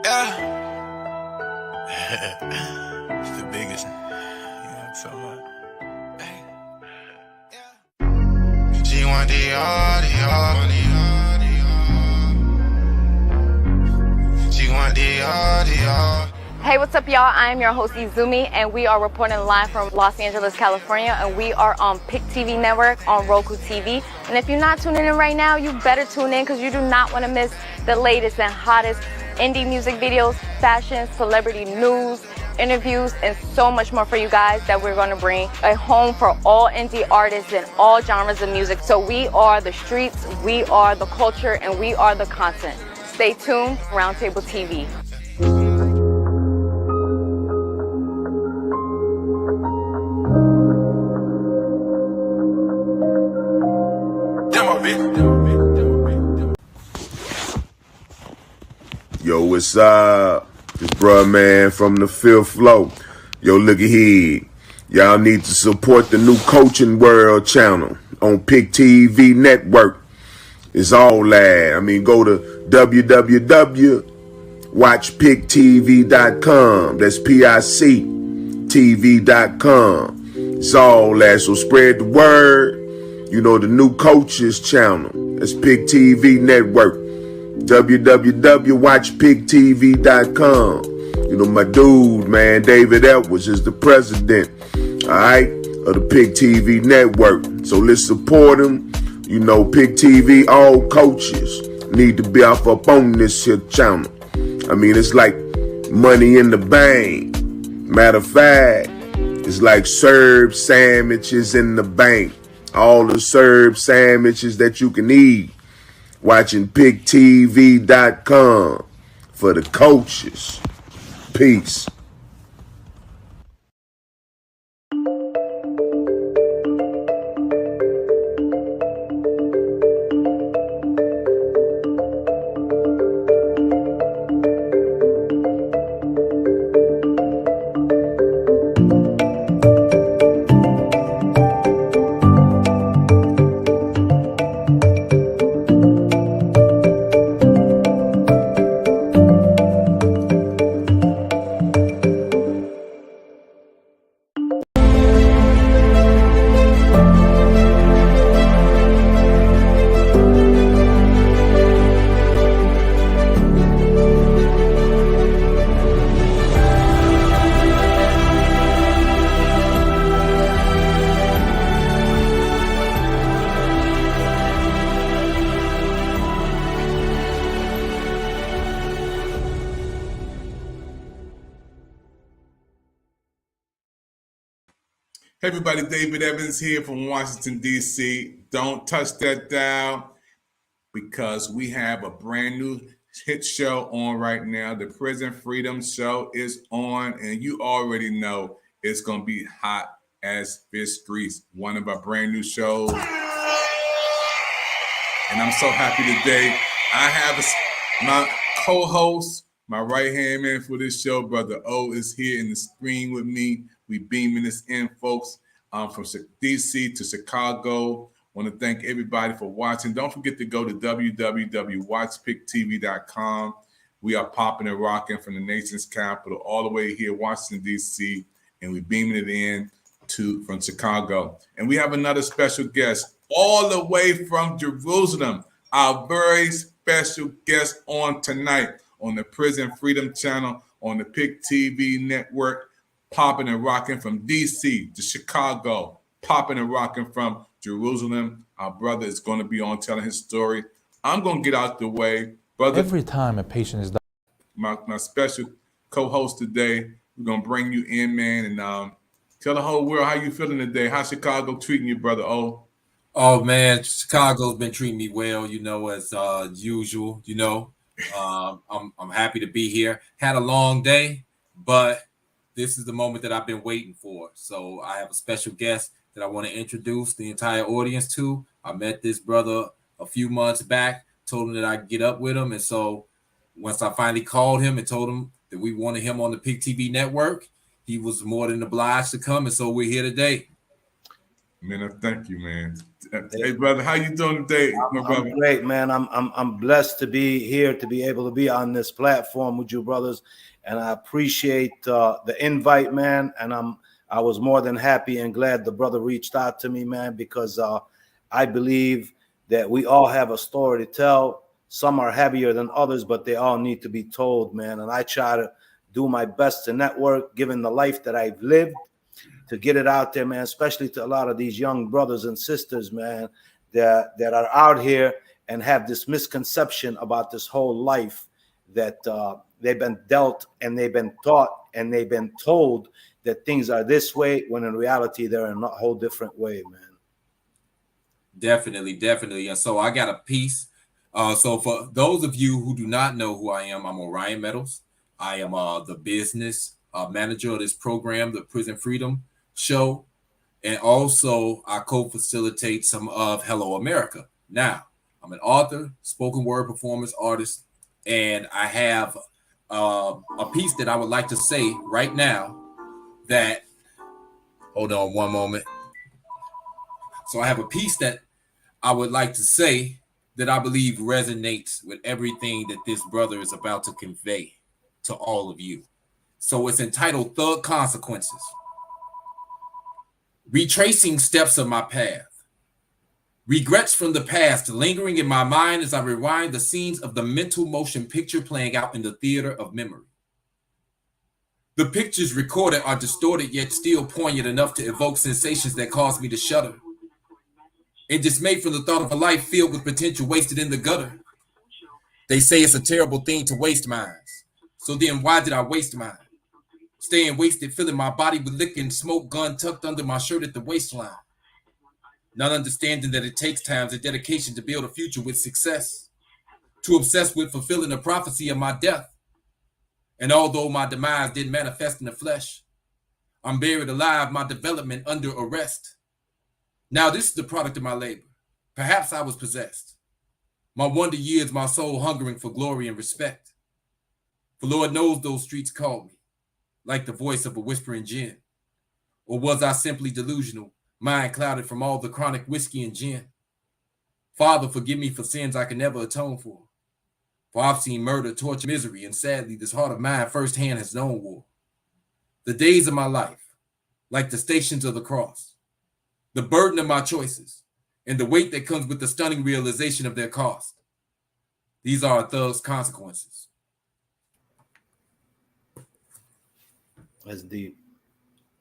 Yeah. It's the biggest. You know what I'm talking about? Hey. Yeah. She want the She want the Hey, what's up, y'all? I am your host, Izumi, and we are reporting live from Los Angeles, California, and we are on PIC TV Network on Roku TV. And if you're not tuning in right now, you better tune in because you do not want to miss the latest and hottest indie music videos, fashion, celebrity news, interviews, and so much more for you guys that we're going to bring a home for all indie artists and all genres of music. So we are the streets, we are the culture, and we are the content. Stay tuned, Roundtable TV. Yo, what's up? This bruh man from the fifth floor. Yo, look at here. Y'all need to support the new Coaching World channel on PIC TV Network. It's all that. I mean, go to www.watchpictv.com. That's PIC TV.com. It's all that. So spread the word. You know, the new coaches channel. That's PIC TV Network. www.watchpictv.com. You know, my dude, man, David Edwards is the president, all right, of the PIC TV Network. So let's support him. You know, PIC TV, all coaches need to be off up on this here channel. I mean, it's like money in the bank. Matter of fact, it's like Serb sandwiches in the bank. All the Serb sandwiches that you can eat. Watching PicTV.com for the coaches. Peace. Hey everybody, David Evans here from Washington, D.C. Don't touch that dial because we have a brand new hit show on right now. The Prison Freedom Show is on, and you already know it's going to be hot as fish grease. One of our brand new shows. And I'm so happy today. I have my co-host, my right-hand man for this show, Brother O, is here in the screen with me. We beaming this in, folks, from D.C. to Chicago. Want to thank everybody for watching. Don't forget to go to www.watchpictv.com. We are popping and rocking from the nation's capital all the way here, Washington, D.C., and we beaming it in from Chicago. And we have another special guest all the way from Jerusalem, our very special guest on tonight on the Prison Freedom Channel on the PIC TV Network. Popping and rocking from D.C. to Chicago, popping and rocking from Jerusalem. Our brother is going to be on telling his story. I'm going to get out the way. Brother, every time a patient is my special co-host today, we're going to bring you in, man, and tell the whole world how you feeling today. How's Chicago treating you, Brother O? Oh, man, Chicago's been treating me well, you know, as usual, you know. I'm happy to be here. Had a long day, but this is the moment that I've been waiting for. So I have a special guest that I want to introduce the entire audience to. I met this brother a few months back, told him that I could get up with him. And so once I finally called him and told him that we wanted him on the PIC TV Network, he was more than obliged to come. And so we're here today. Man, thank you, man. Hey, brother, how you doing today, my brother? I'm great, man. I'm blessed to be here, to be able to be on this platform with you brothers, and I appreciate the invite, man. And I was more than happy and glad the brother reached out to me, man, because I believe that we all have a story to tell. Some are heavier than others, but they all need to be told, man. And I try to do my best to network, given the life that I've lived, to get it out there, man, especially to a lot of these young brothers and sisters, man, that are out here and have this misconception about this whole life that they've been dealt and they've been taught and they've been told that things are this way, when in reality they're in a whole different way, man. Definitely. And so I got a piece. So for those of you who do not know who I am, I'm Orion Meadows. I am the business manager of this program, the Prison Freedom Show, and also I co-facilitate some of Hello America. Now, I'm an author, spoken word performance artist, and I have a piece that I would like to say right now that, hold on one moment. So I have a piece that I would like to say that I believe resonates with everything that this brother is about to convey to all of you. So it's entitled Thug Consequences. Retracing steps of my path. Regrets from the past lingering in my mind as I rewind the scenes of the mental motion picture playing out in the theater of memory. The pictures recorded are distorted yet still poignant enough to evoke sensations that cause me to shudder. And dismayed from the thought of a life filled with potential wasted in the gutter. They say it's a terrible thing to waste minds. So then why did I waste mine? Staying wasted, filling my body with liquor and smoke, gun tucked under my shirt at the waistline. Not understanding that it takes time and dedication to build a future with success. Too obsessed with fulfilling the prophecy of my death. And although my demise didn't manifest in the flesh, I'm buried alive, my development under arrest. Now this is the product of my labor. Perhaps I was possessed. My wonder years, my soul hungering for glory and respect. For Lord knows those streets called me, like the voice of a whispering gin. Or was I simply delusional, mind clouded from all the chronic whiskey and gin? Father, forgive me for sins I can never atone for. For I've seen murder, torture, misery, and sadly this heart of mine firsthand has known war. The days of my life, like the stations of the cross, the burden of my choices, and the weight that comes with the stunning realization of their cost. These are a thug's consequences. That's deep.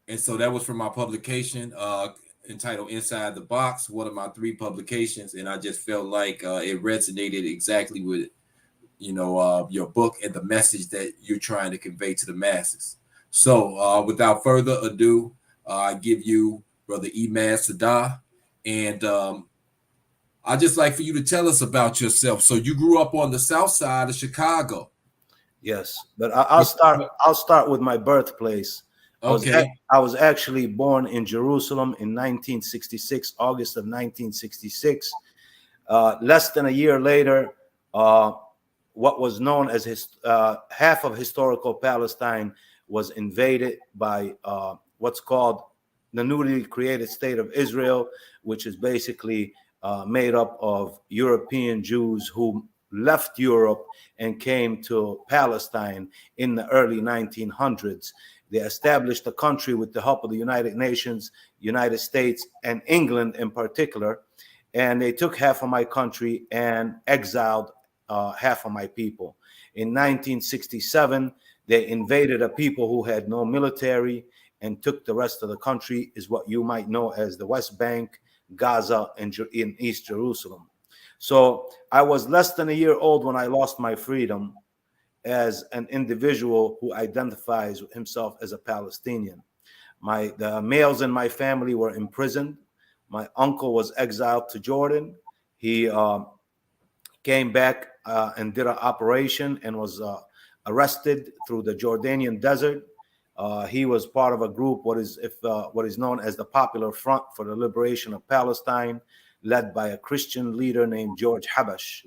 And so that was from my publication entitled Inside the Box, one of my 3 publications. And I just felt like it resonated exactly with, your book and the message that you're trying to convey to the masses. So without further ado, I give you Brother Imad Sadah. And I'd just like for you to tell us about yourself. So you grew up on the south side of Chicago. Yes, but I'll start with my birthplace. Okay. I was actually born in Jerusalem in 1966, August of 1966. Less than a year later, what was known as half of historical Palestine was invaded by what's called the newly created state of Israel, which is basically made up of European Jews who left Europe and came to Palestine in the early 1900s. They established a country with the help of the United Nations, United States, and England in particular. And they took half of my country and exiled half of my people. In 1967, they invaded a people who had no military and took the rest of the country, is what you might know as the West Bank, Gaza, and in East Jerusalem. So I was less than a year old when I lost my freedom as an individual who identifies himself as a Palestinian. The males in my family were imprisoned. My uncle was exiled to Jordan. He came back and did an operation and was arrested through the Jordanian desert. He was part of a group, what is known as the Popular Front for the Liberation of Palestine, led by a Christian leader named George Habash.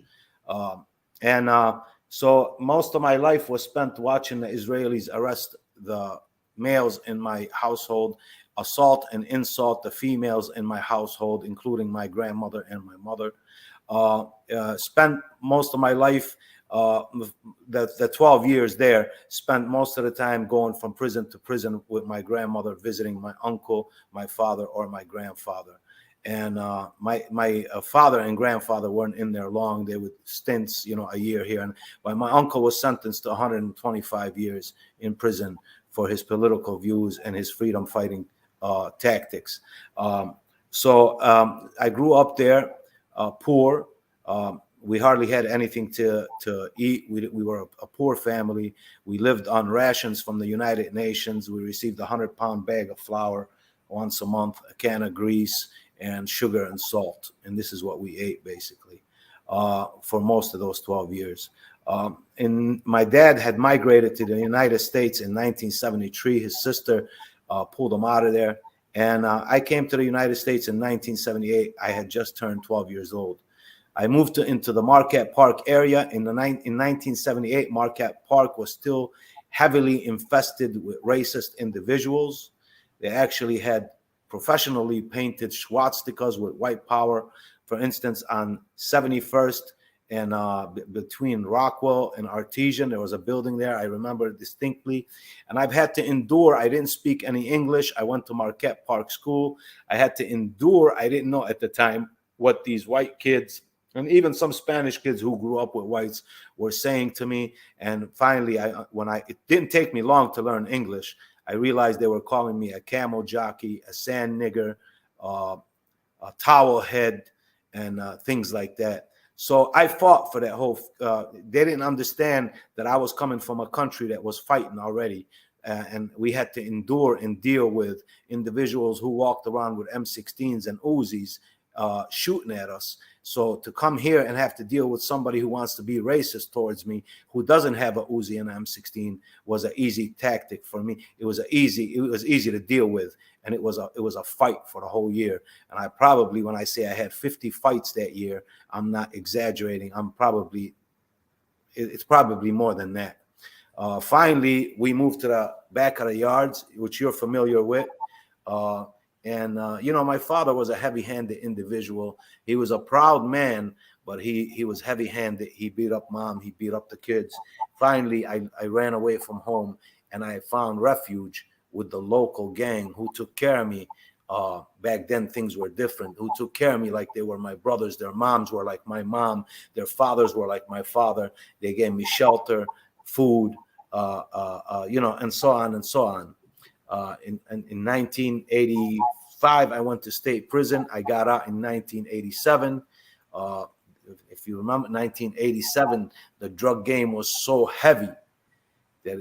So most of my life was spent watching the Israelis arrest the males in my household assault and insult the females in my household, including my grandmother and my mother. Spent most of my life, the 12 years there, spent most of the time going from prison to prison with my grandmother, visiting my uncle, my father, or my grandfather. And my father and grandfather weren't in there long. They would stints, a year here. And my uncle was sentenced to 125 years in prison for his political views and his freedom fighting tactics. So I grew up there, poor. We hardly had anything to eat. We were a poor family. We lived on rations from the United Nations. We received a 100-pound bag of flour once a month, a can of grease, and sugar and salt. And this is what we ate, basically, for most of those 12 years. And my dad had migrated to the United States in 1973. His sister pulled him out of there. And I came to the United States in 1978. I had just turned 12 years old. I moved into the Marquette Park area. In 1978, Marquette Park was still heavily infested with racist individuals. They actually had professionally painted swastikas with white power. For instance, on 71st and between Rockwell and Artesian, there was a building there. I remember it distinctly. And I've had to endure. I didn't speak any English. I went to Marquette Park School. I had to endure. I didn't know at the time what these white kids and even some Spanish kids who grew up with whites were saying to me. And finally, it didn't take me long to learn English. I realized they were calling me a camel jockey, a sand nigger, a towel head, and things like that. So I fought for that whole. They didn't understand that I was coming from a country that was fighting already, and we had to endure and deal with individuals who walked around with M16s and Uzis shooting at us. So to come here and have to deal with somebody who wants to be racist towards me, who doesn't have a Uzi and an M16, was an easy tactic for me. It was easy to deal with, and it was a fight for the whole year. And I probably, when I say I had 50 fights that year, I'm not exaggerating. It's probably more than that. Finally, we moved to the back of the yards, which you're familiar with. My father was a heavy-handed individual. He was a proud man, but he was heavy-handed. He beat up mom. He beat up the kids. Finally, I ran away from home, and I found refuge with the local gang who took care of me. Back then, things were different. Who took care of me like they were my brothers. Their moms were like my mom. Their fathers were like my father. They gave me shelter, food, and so on and so on. In 1985, I went to state prison. I got out in 1987. If you remember, 1987, the drug game was so heavy that,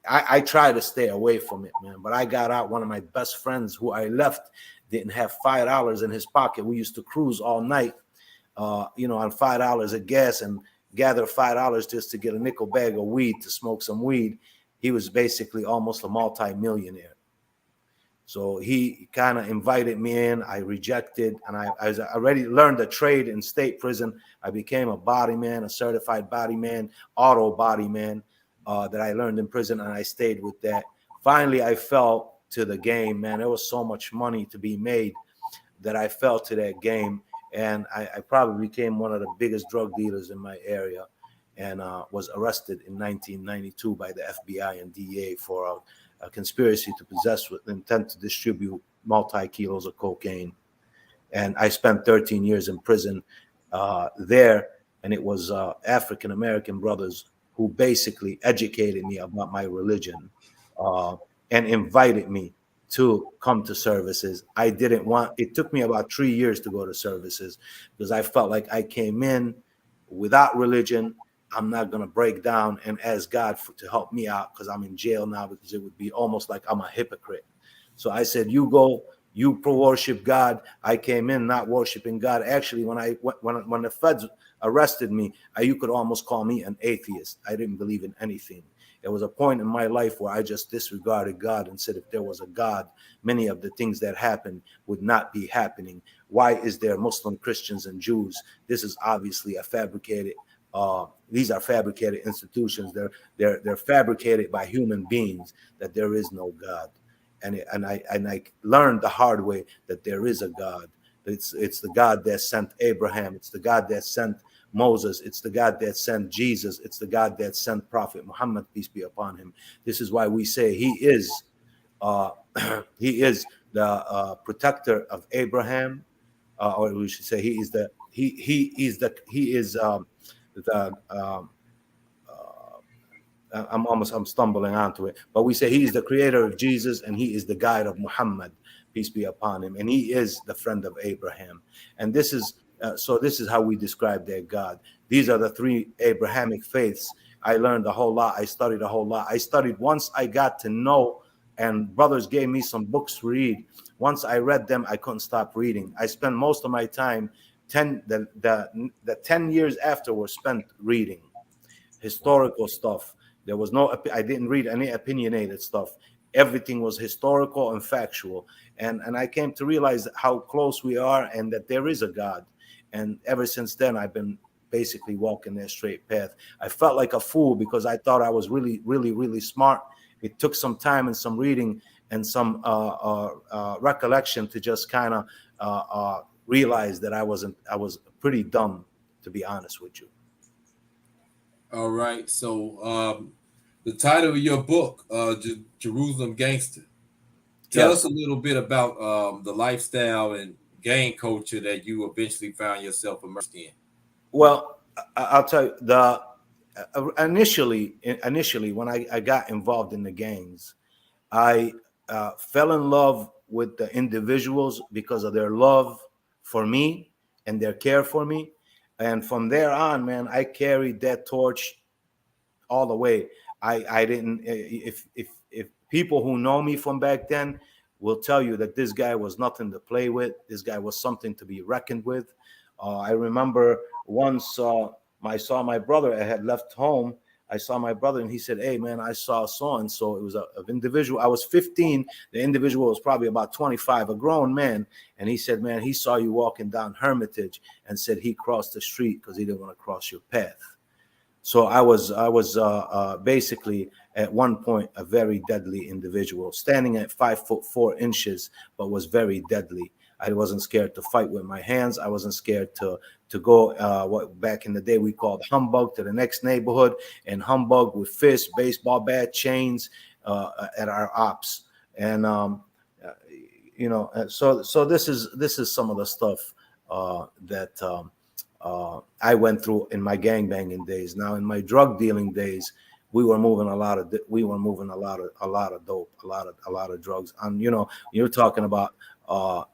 I tried to stay away from it, man. But I got out. One of my best friends who I left didn't have $5 in his pocket. We used to cruise all night, on $5 of gas and gather $5 just to get a nickel bag of weed to smoke some weed. He was basically almost a multi-millionaire. So he kind of invited me in. I rejected, and I already learned a trade in state prison. I became a body man, a certified body man, auto body man that I learned in prison, and I stayed with that. Finally, I fell to the game, man. There was so much money to be made that I fell to that game, and I probably became one of the biggest drug dealers in my area. And was arrested in 1992 by the FBI and DEA for a conspiracy to possess with intent to distribute multi-kilos of cocaine. And I spent 13 years in prison there, and it was African-American brothers who basically educated me about my religion and invited me to come to services. It took me about 3 years to go to services because I felt like I came in without religion. I'm not going to break down and ask God to help me out because I'm in jail now, because it would be almost like I'm a hypocrite. So I said, you go, you worship God. I came in not worshiping God. Actually, when the feds arrested me, you could almost call me an atheist. I didn't believe in anything. There was a point in my life where I just disregarded God and said, if there was a God, many of the things that happened would not be happening. Why is there Muslim, Christians, and Jews? This is obviously a fabricated. These are fabricated institutions. They're fabricated by human beings. That there is no God. and I learned the hard way that there is a God. It's the God that sent Abraham. It's the God that sent Moses. It's the God that sent Jesus. It's the God that sent Prophet Muhammad, peace be upon him. This is why we say he is he is the protector of Abraham, or we should say he is the I'm stumbling onto it, but we say he is the creator of Jesus and he is the guide of Muhammad, peace be upon him, and he is the friend of Abraham. And this is this is how we describe their God. These are the three Abrahamic faiths. I learned a whole lot. I studied a whole lot. I studied once I got to know, and brothers gave me some books to read. Once I read them, I couldn't stop reading. I spent most of my time, the 10 years after were spent reading historical stuff. There was I didn't read any opinionated stuff. Everything was historical and factual. And I came to realize how close we are and that there is a God. And ever since then, I've been basically walking that straight path. I felt like a fool because I thought I was really, really, really smart. It took some time and some reading and some recollection to just kind of realize that I was pretty dumb, to be honest with you. All right. So the title of your book, Jerusalem Gangster. Tell us a little bit about the lifestyle and gang culture that you eventually found yourself immersed in. Well, I'll tell you, initially when I got involved in the gangs, I fell in love with the individuals because of their love for me and their care for me. And from there on, man, I carried that torch all the way. I didn't, if people who know me from back then will tell you that this guy was nothing to play with. This guy was something to be reckoned with. I remember once I saw my brother. I had left home. I saw my brother and he said, "Hey, man, I saw so-and-so." It was an individual. I was 15. The individual was probably about 25, a grown man. And he said, "Man, he saw you walking down Hermitage," and said he crossed the street because he didn't want to cross your path. So I was basically at one point a very deadly individual, standing at 5'4", but was very deadly. I wasn't scared to fight with my hands. I wasn't scared to go what back in the day we called humbug, to the next neighborhood and humbug with fists, baseball bat, chains at our ops. And so this is some of the stuff that I went through in my gangbanging days. Now in my drug dealing days, we were moving a lot of dope, a lot of drugs. And you're talking about a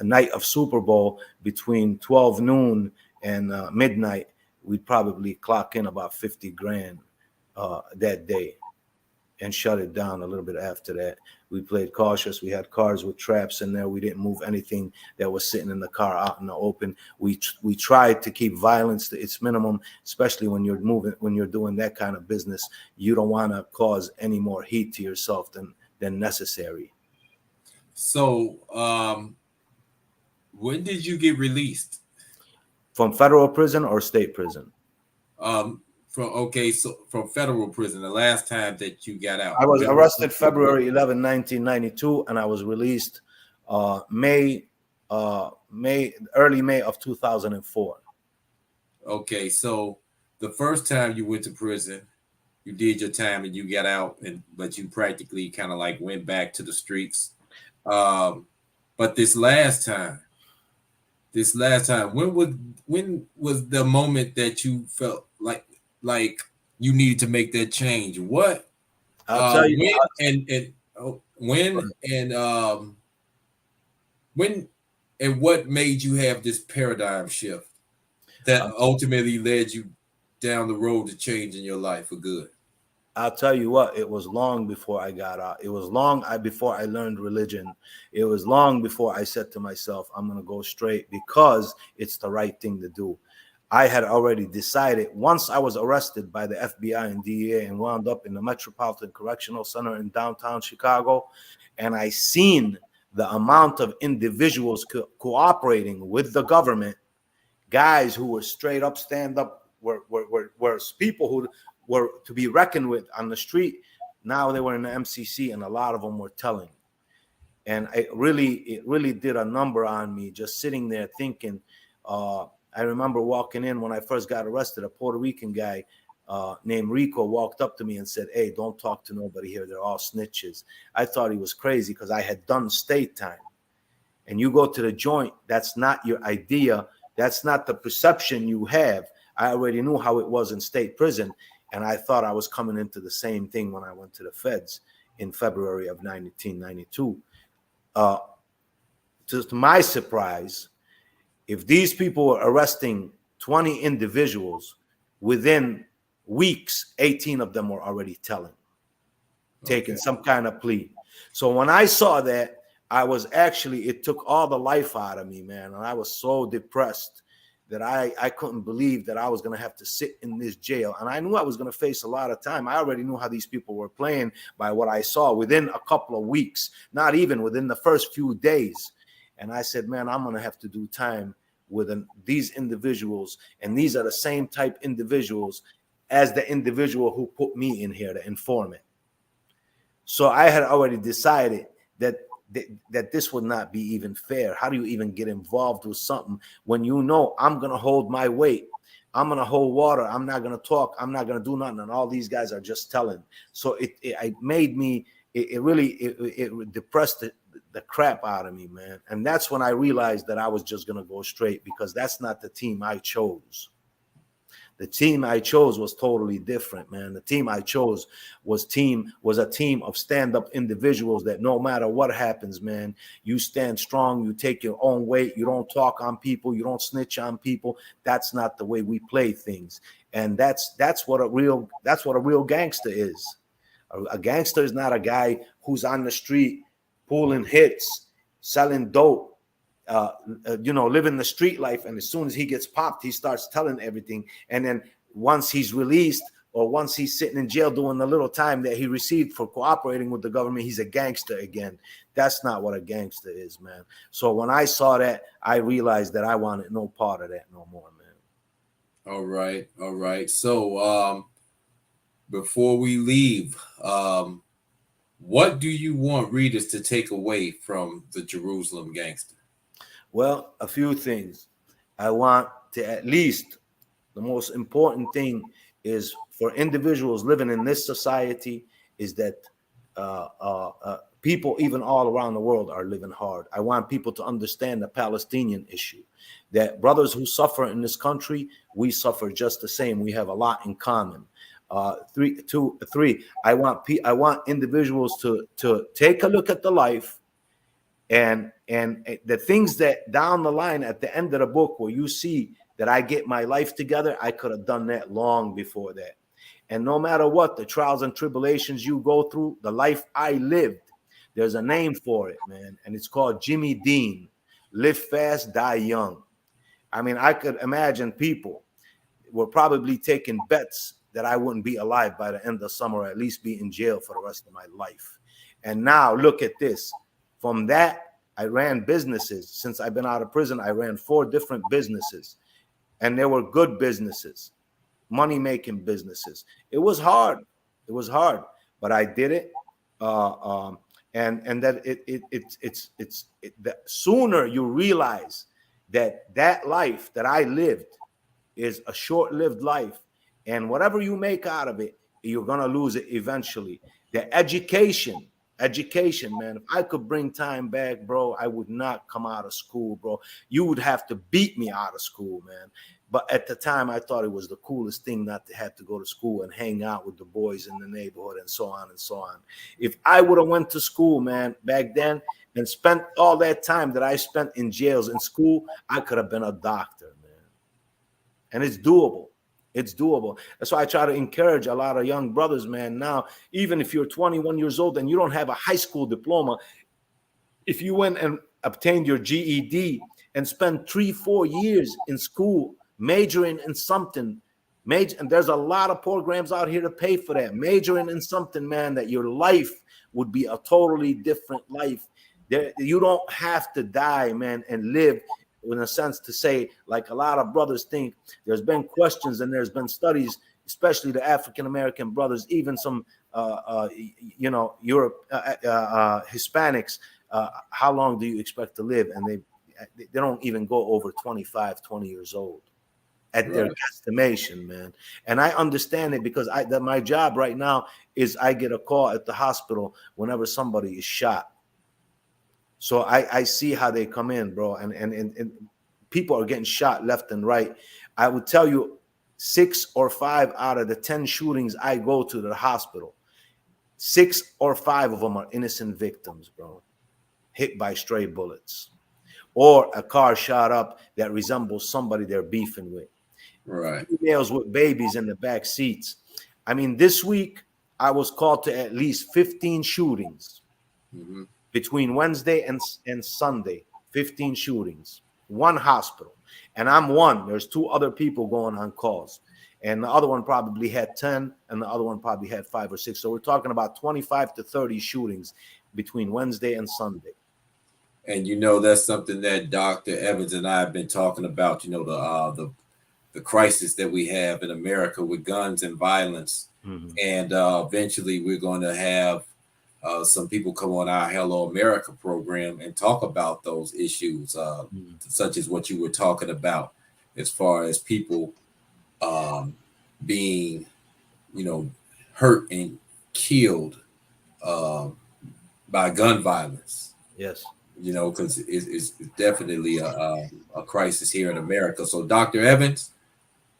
night of Super Bowl between 12 noon and midnight. We'd probably clock in about 50 grand that day and shut it down a little bit after that. We played cautious. We had cars with traps in there. We didn't move anything that was sitting in the car out in the open. We tried to keep violence to its minimum, especially when you're doing that kind of business. You don't want to cause any more heat to yourself than necessary. So, when did you get released? From federal prison or state prison? From federal prison, the last time that you got out. I was arrested February 11, 1992, and I was released early May of 2004. Okay, so the first time you went to prison, you did your time and you got out, but you practically kind of like went back to the streets. But this last time, when was the moment that you felt like you needed to make that change? What? I'll tell you when and what made you have this paradigm shift that ultimately led you down the road to changing your life for good? I'll tell you what, it was long before I got out. It was long before I learned religion. It was long before I said to myself, I'm going to go straight because it's the right thing to do. I had already decided once I was arrested by the FBI and DEA and wound up in the Metropolitan Correctional Center in downtown Chicago, and I seen the amount of individuals cooperating with the government, guys who were straight up stand up, were people who were to be reckoned with on the street. Now they were in the MCC, and a lot of them were telling. And it really did a number on me, just sitting there thinking. I remember walking in when I first got arrested. A Puerto Rican guy named Rico walked up to me and said, "Hey, don't talk to nobody here. They're all snitches." I thought he was crazy because I had done state time. And you go to the joint, that's not your idea. That's not the perception you have. I already knew how it was in state prison. And I thought I was coming into the same thing when I went to the feds in February of 1992. To my surprise, if these people were arresting 20 individuals, within weeks, 18 of them were already telling, taking some kind of plea. So when I saw that, it took all the life out of me, man. And I was so depressed that I couldn't believe that I was going to have to sit in this jail. And I knew I was going to face a lot of time. I already knew how these people were playing by what I saw within a couple of weeks, not even within the first few days. And I said, man, I'm going to have to do time with these individuals. And these are the same type individuals as the individual who put me in here, the informant. So I had already decided that this would not be even fair. How do you even get involved with something when you know I'm going to hold my weight? I'm going to hold water. I'm not going to talk. I'm not going to do nothing. And all these guys are just telling. So it really depressed the crap out of me, man. And that's when I realized that I was just going to go straight, because that's not the team I chose. The team I chose was totally different, man. The team I chose was a team of stand-up individuals that no matter what happens, man, you stand strong, you take your own weight, you don't talk on people, you don't snitch on people. That's not the way we play things. And that's what a real gangster is. A gangster is not a guy who's on the street pulling hits, selling dope, living the street life, and as soon as he gets popped, he starts telling everything. And then once he's released, or once he's sitting in jail doing the little time that he received for cooperating with the government, he's a gangster again. That's not what a gangster is, man. So when I saw that, I realized that I wanted no part of that no more, man. All right. So before we leave, what do you want readers to take away from the Jerusalem Gangster? Well, a few things. I want to, at least the most important thing is for individuals living in this society, is that people even all around the world are living hard. I want people to understand the Palestinian issue, that brothers who suffer in this country, we suffer just the same. We have a lot in common. Three, I want individuals to take a look at the life and the things that down the line at the end of the book, where you see that I get my life together, I could have done that long before that. And no matter what the trials and tribulations you go through, the life I lived, there's a name for it, man, and it's called Jimmy Dean. Live fast, die young. I mean, I could imagine people were probably taking bets that I wouldn't be alive by the end of summer, or at least be in jail for the rest of my life. And now look at this. From that, I ran businesses. Since I've been out of prison, I ran 4 different businesses, and they were good businesses, money-making businesses. It was hard. But I did it. And that it's the sooner you realize that life that I lived is a short-lived life, and whatever you make out of it, you're gonna lose it eventually. The education, man. If I could bring time back, bro, I would not come out of school, bro. You would have to beat me out of school, man. But at the time, I thought it was the coolest thing not to have to go to school and hang out with the boys in the neighborhood and so on and so on. If I would have went to school, man, back then and spent all that time that I spent in jails in school, I could have been a doctor, man. And it's doable. It's doable. That's why I try to encourage a lot of young brothers, man. Now, even if you're 21 years old and you don't have a high school diploma, if you went and obtained your GED and spent 3-4 years in school majoring in something, and there's a lot of programs out here to pay for that, majoring in something, man, that your life would be a totally different life. You don't have to die, man, and live in a sense to say, like a lot of brothers think. There's been questions and there's been studies, especially the African-American brothers, even some, Hispanics, how long do you expect to live? And they don't even go over 25, 20 years old at their estimation, man. And I understand it because my job right now is I get a call at the hospital whenever somebody is shot. So I see how they come in, bro. And people are getting shot left and right. I would tell you 6 or 5 out of the 10 shootings I go to the hospital, 6 or 5 of them are innocent victims, bro, hit by stray bullets or a car shot up that resembles somebody they're beefing with. Right. Females with babies in the back seats. I mean, this week I was called to at least 15 shootings between Wednesday and Sunday. 15 shootings, one hospital, and I'm one. There's 2 other people going on calls, and the other one probably had 10, and the other one probably had 5 or 6. So we're talking about 25 to 30 shootings between Wednesday and Sunday. And you know, that's something that Dr. Evans and I have been talking about. You know, the crisis that we have in America with guns and violence, and eventually we're going to have some people come on our Hello America program and talk about those issues, such as what you were talking about, as far as people being, you know, hurt and killed by gun violence. Yes. You know, because it's definitely a crisis here in America. So, Dr. Evans,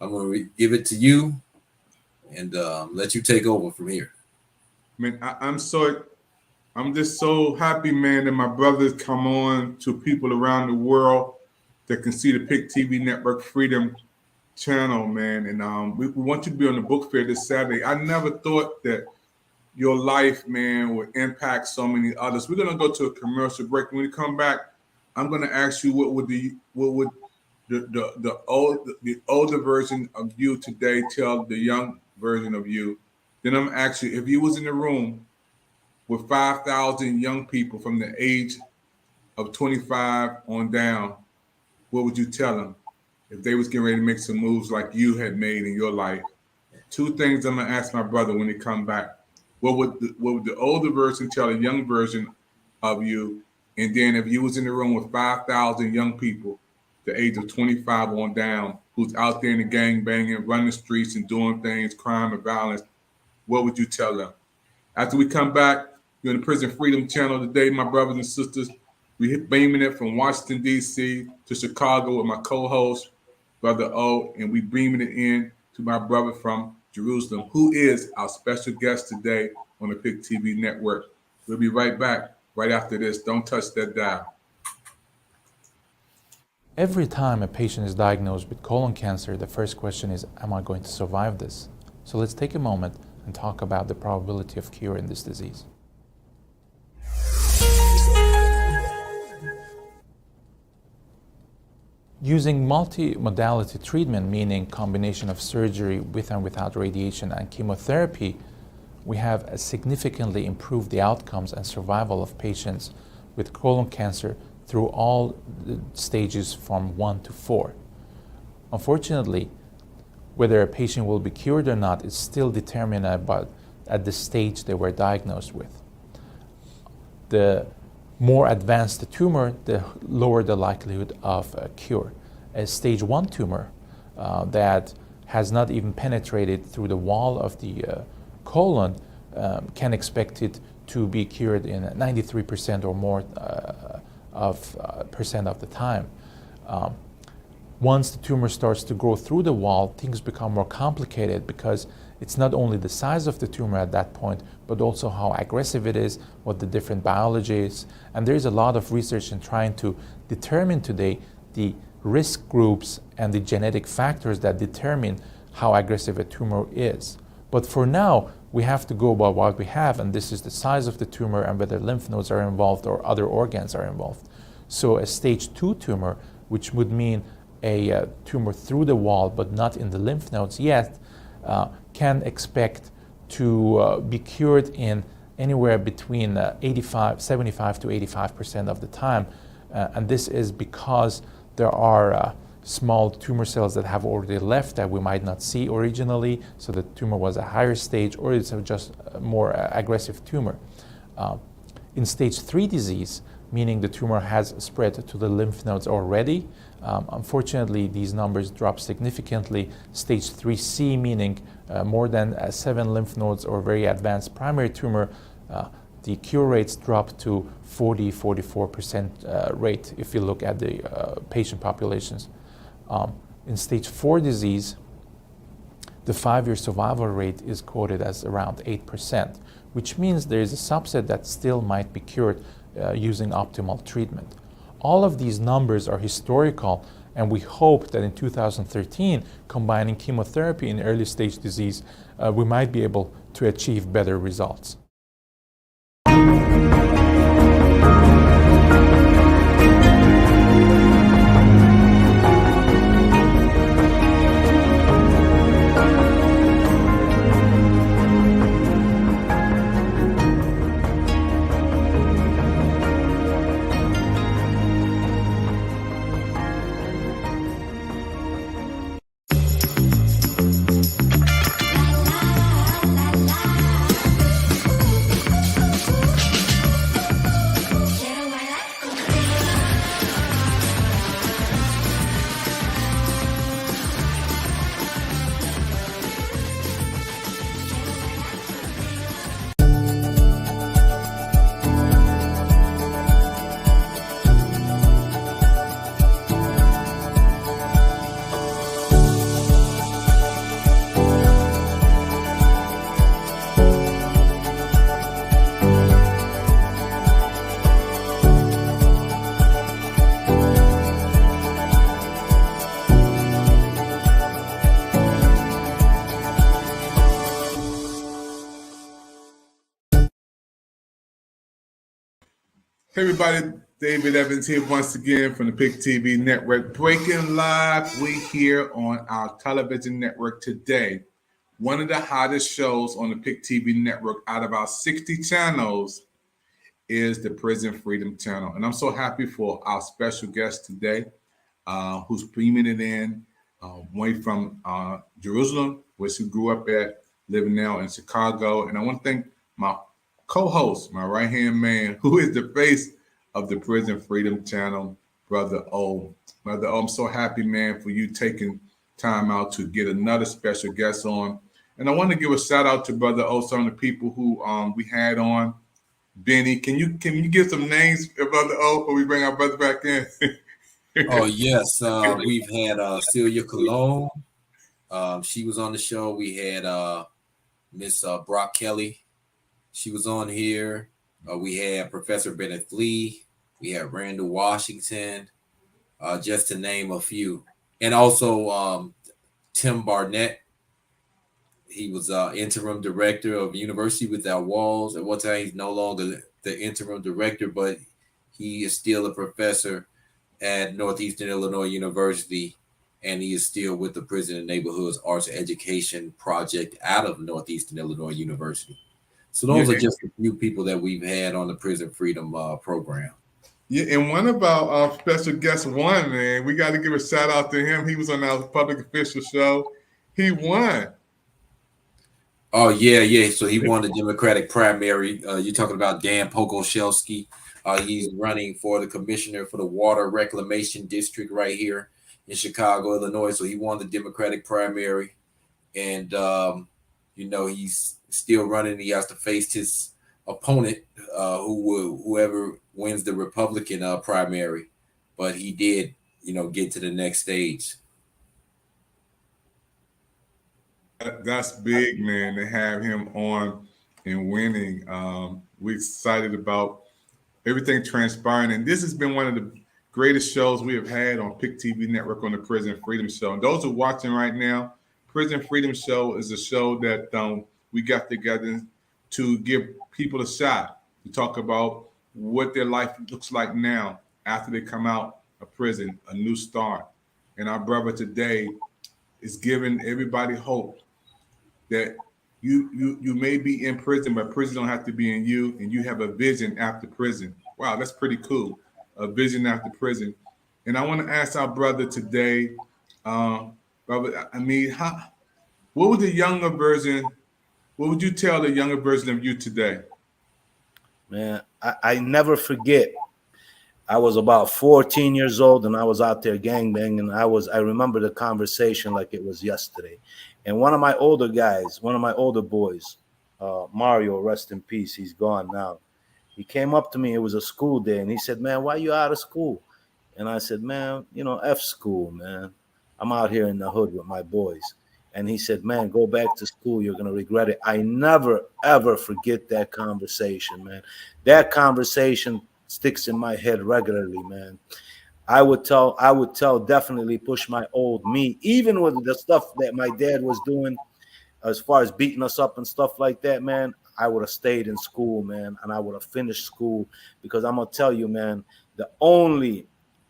I'm going to give it to you and let you take over from here. Man, I'm just so happy, man, that my brothers come on to people around the world that can see the PIC TV Network Freedom Channel, man. And we want you to be on the book fair this Saturday. I never thought that your life, man, would impact so many others. We're gonna go to a commercial break. When we come back, I'm gonna ask you what would the older version of you today tell the young version of you. Then I'm gonna ask you, if you was in the room with 5,000 young people from the age of 25 on down, what would you tell them if they was getting ready to make some moves like you had made in your life? 2 things I'm gonna ask my brother when he come back. What would the older version tell a young version of you? And then if you was in the room with 5,000 young people, the age of 25 on down, who's out there in the gang banging, running the streets and doing things, crime and violence, what would you tell them? After we come back, you're on the Prison Freedom Channel today, my brothers and sisters. We're beaming it from Washington, D.C. to Chicago with my co-host, Brother O, and we beaming it in to my brother from Jerusalem, who is our special guest today on the PIC TV Network. We'll be right back right after this. Don't touch that dial. Every time a patient is diagnosed with colon cancer, the first question is, am I going to survive this? So let's take a moment and talk about the probability of cure in this disease. Using multi-modality treatment, meaning combination of surgery with and without radiation and chemotherapy, we have significantly improved the outcomes and survival of patients with colon cancer through all the stages from 1 to 4. Unfortunately, whether a patient will be cured or not is still determined at the stage they were diagnosed with. The more advanced the tumor, the lower the likelihood of a cure. A stage 1 tumor that has not even penetrated through the wall of the colon can expect it to be cured in 93% or more percent of the time. Once the tumor starts to grow through the wall, things become more complicated because it's not only the size of the tumor at that point, but also how aggressive it is, what the different biology is. And there's a lot of research in trying to determine today the risk groups and the genetic factors that determine how aggressive a tumor is. But for now, we have to go by what we have, and this is the size of the tumor and whether lymph nodes are involved or other organs are involved. So a stage 2 tumor, which would mean a tumor through the wall but not in the lymph nodes yet, can expect to be cured in anywhere between 75 to 85% of the time. And this is because there are small tumor cells that have already left that we might not see originally, so the tumor was a higher stage, or it's just a more aggressive tumor. In stage 3 disease, meaning the tumor has spread to the lymph nodes already. Unfortunately, these numbers drop significantly. Stage 3C, meaning more than 7 lymph nodes or very advanced primary tumor, the cure rates drop to 44% rate if you look at the patient populations. In stage 4 disease, the 5-year survival rate is quoted as around 8%, which means there is a subset that still might be cured using optimal treatment. All of these numbers are historical, and we hope that in 2013, combining chemotherapy in early stage disease, we might be able to achieve better results. Hey everybody, David Evans here once again from the PIC TV network. Breaking live, we here on our television network today. One of the hottest shows on the PIC TV network out of our 60 channels is the Prison Freedom Channel. And I'm so happy for our special guest today, who's beaming it in way from Jerusalem, where she grew up at, living now in Chicago. And I want to thank my co-host, my right-hand man, who is the face of the Prison Freedom Channel, Brother O. Brother O, I'm so happy, man, for you taking time out to get another special guest on. And I want to give a shout out to Brother O, some of the people who we had on. Benny, can you give some names, Brother O, before we bring our brother back in? Oh, yes. We've had Celia Cologne. She was on the show. We had Miss Brock Kelly. She was on here. We had Professor Bennett Lee. We had Randall Washington, just to name a few. And also Tim Barnett. He was interim director of University Without Walls. At one time, he's no longer the interim director, but he is still a professor at Northeastern Illinois University, and he is still with the Prison and Neighborhoods Arts Education Project out of Northeastern Illinois University. So those are just a few people that we've had on the Prison Freedom program. Yeah, and one of our special guests won, man. We got to give a shout out to him. He was on our public official show. He won. Oh, yeah. So he won the Democratic primary. You're talking about Dan Pogoshelski. He's running for the commissioner for the Water Reclamation District right here in Chicago, Illinois. So he won the Democratic primary. And, he's still running. He has to face his opponent, whoever wins the Republican primary. But he did, get to the next stage. That's big, man, to have him on and winning. We're excited about everything transpiring. And this has been one of the greatest shows we have had on PIC TV Network on the Prison Freedom Show. And those who are watching right now, Prison Freedom Show is a show that we got together to give people a shot, to talk about what their life looks like now after they come out of prison, a new start. And our brother today is giving everybody hope that you may be in prison, but prison don't have to be in you, and you have a vision after prison. Wow, that's pretty cool. A vision after prison. And I want to ask our brother today, brother, what would you tell the younger version of you today? Man, I never forget I was about 14 years old, and I was out there gangbanging. I remember the conversation like it was yesterday. And one of my older guys, one of my older boys, Mario, rest in peace, he's gone now. He came up to me, it was a school day, and he said, man, why you out of school? And I said, man, you know, F school, man. I'm out here in the hood with my boys. And he said, man, go back to school. You're going to regret it. I never, ever forget that conversation, man. That conversation sticks in my head regularly, man. I would tell definitely push my old me, even with the stuff that my dad was doing as far as beating us up and stuff like that, man. I would have stayed in school, man, and I would have finished school, because I'm going to tell you, man, the only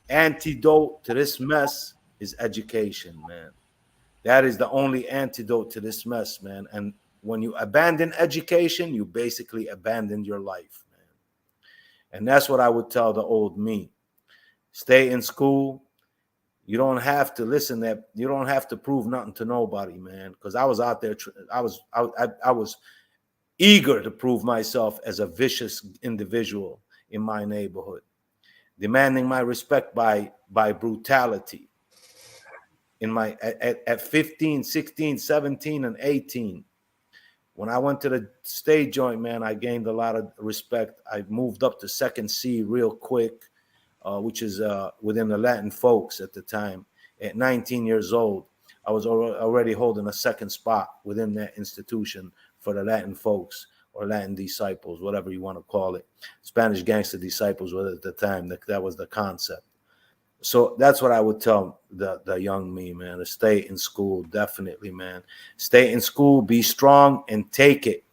antidote to this mess is education, man. That is the only antidote to this mess, man. And when you abandon education, you basically abandon your life, man. And that's what I would tell the old me. Stay in school. You don't have to listen that. You don't have to prove nothing to nobody, man. Because I was out there. I was eager to prove myself as a vicious individual in my neighborhood, demanding my respect by brutality. In my at 15, 16, 17, and 18. When I went to the state joint, man, I gained a lot of respect. I moved up to second C real quick, which is within the Latin folks at the time. At 19 years old, I was already holding a second spot within that institution for the Latin folks or Latin disciples, whatever you want to call it. Spanish gangster disciples was at the time. That was the concept. So that's what I would tell the young me, man, to stay in school. Definitely, man. Stay in school, be strong, and take it.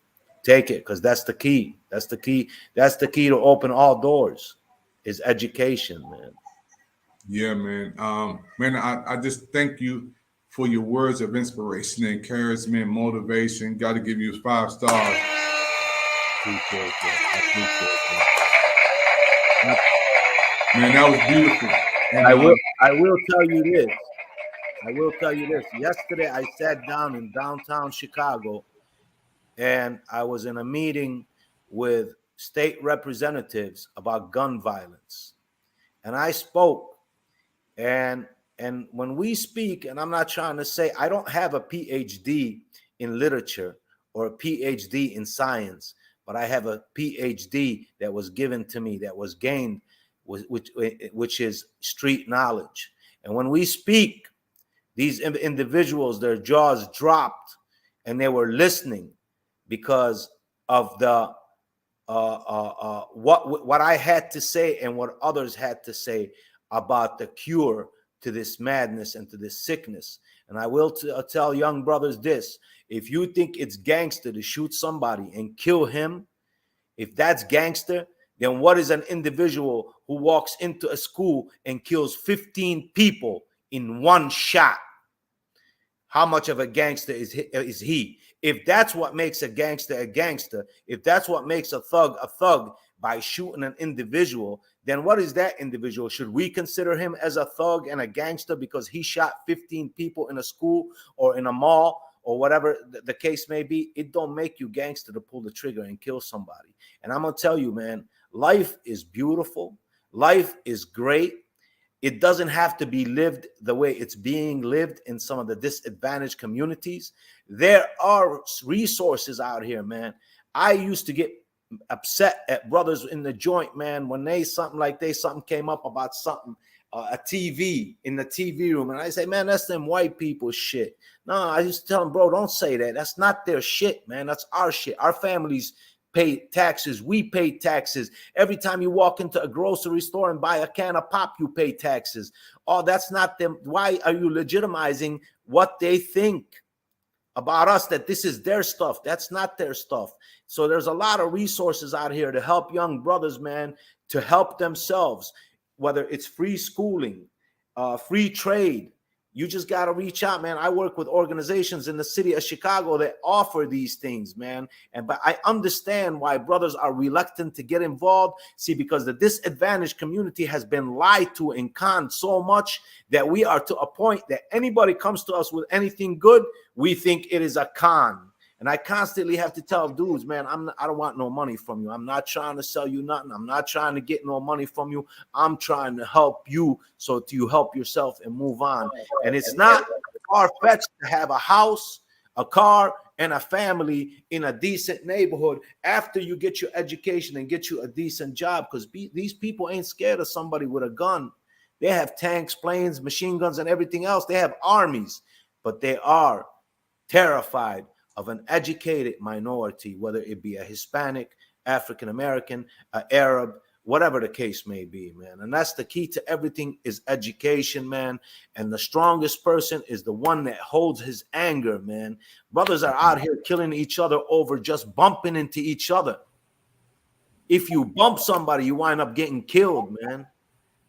Take it, because that's the key. That's the key. That's the key to open all doors, is education, man. Yeah, man. Man, I just thank you for your words of inspiration, encouragement, motivation. Got to give you 5 stars. Appreciate that. Man, that was beautiful. And, I will tell you this. Yesterday, I sat down in downtown Chicago, and I was in a meeting with state representatives about gun violence. And I spoke. And when we speak, and I'm not trying to say, I don't have a PhD in literature or a PhD in science, but I have a PhD that was given to me, that was gained, which is street knowledge. And when we speak, these individuals, their jaws dropped, and they were listening because of the what I had to say and what others had to say about the cure to this madness and to this sickness. And I will tell young brothers this: if you think it's gangster to shoot somebody and kill him, if that's gangster, then what is an individual who walks into a school and kills 15 people in one shot? How much of a gangster is he? If that's what makes a gangster, if that's what makes a thug by shooting an individual, then what is that individual? Should we consider him as a thug and a gangster because he shot 15 people in a school or in a mall or whatever the case may be? It don't make you gangster to pull the trigger and kill somebody. And I'm going to tell you, man, life is beautiful. Life is great. It doesn't have to be lived the way it's being lived in some of the disadvantaged communities. There are resources out here, man. I used to get upset at brothers in the joint, man, when something came up about something, a TV in the TV room. And I say, man, that's them white people shit. No, I used to tell them, bro, don't say that. That's not their shit, man. That's our shit. Our families pay taxes. We pay taxes. Every time you walk into a grocery store and buy a can of pop, you pay taxes. Oh, that's not them. Why are you legitimizing what they think about us, that this is their stuff? That's not their stuff. So there's a lot of resources out here to help young brothers, man, to help themselves, whether it's free schooling, free trade. You just got to reach out, man. I work with organizations in the city of Chicago that offer these things, man. But I understand why brothers are reluctant to get involved. See, because the disadvantaged community has been lied to and conned so much that we are to a point that anybody comes to us with anything good, we think it is a con. And I constantly have to tell dudes, man, I don't want no money from you. I'm not trying to sell you nothing. I'm not trying to get no money from you. I'm trying to help you so you help yourself and move on. And it's not far-fetched to have a house, a car, and a family in a decent neighborhood after you get your education and get you a decent job, because these people ain't scared of somebody with a gun. They have tanks, planes, machine guns, and everything else. They have armies, but they are terrified of an educated minority, whether it be a Hispanic, African American, Arab, whatever the case may be, man. And that's the key to everything, is education, man. And the strongest person is the one that holds his anger, man. Brothers are out here killing each other over just bumping into each other. If you bump somebody, you wind up getting killed, man.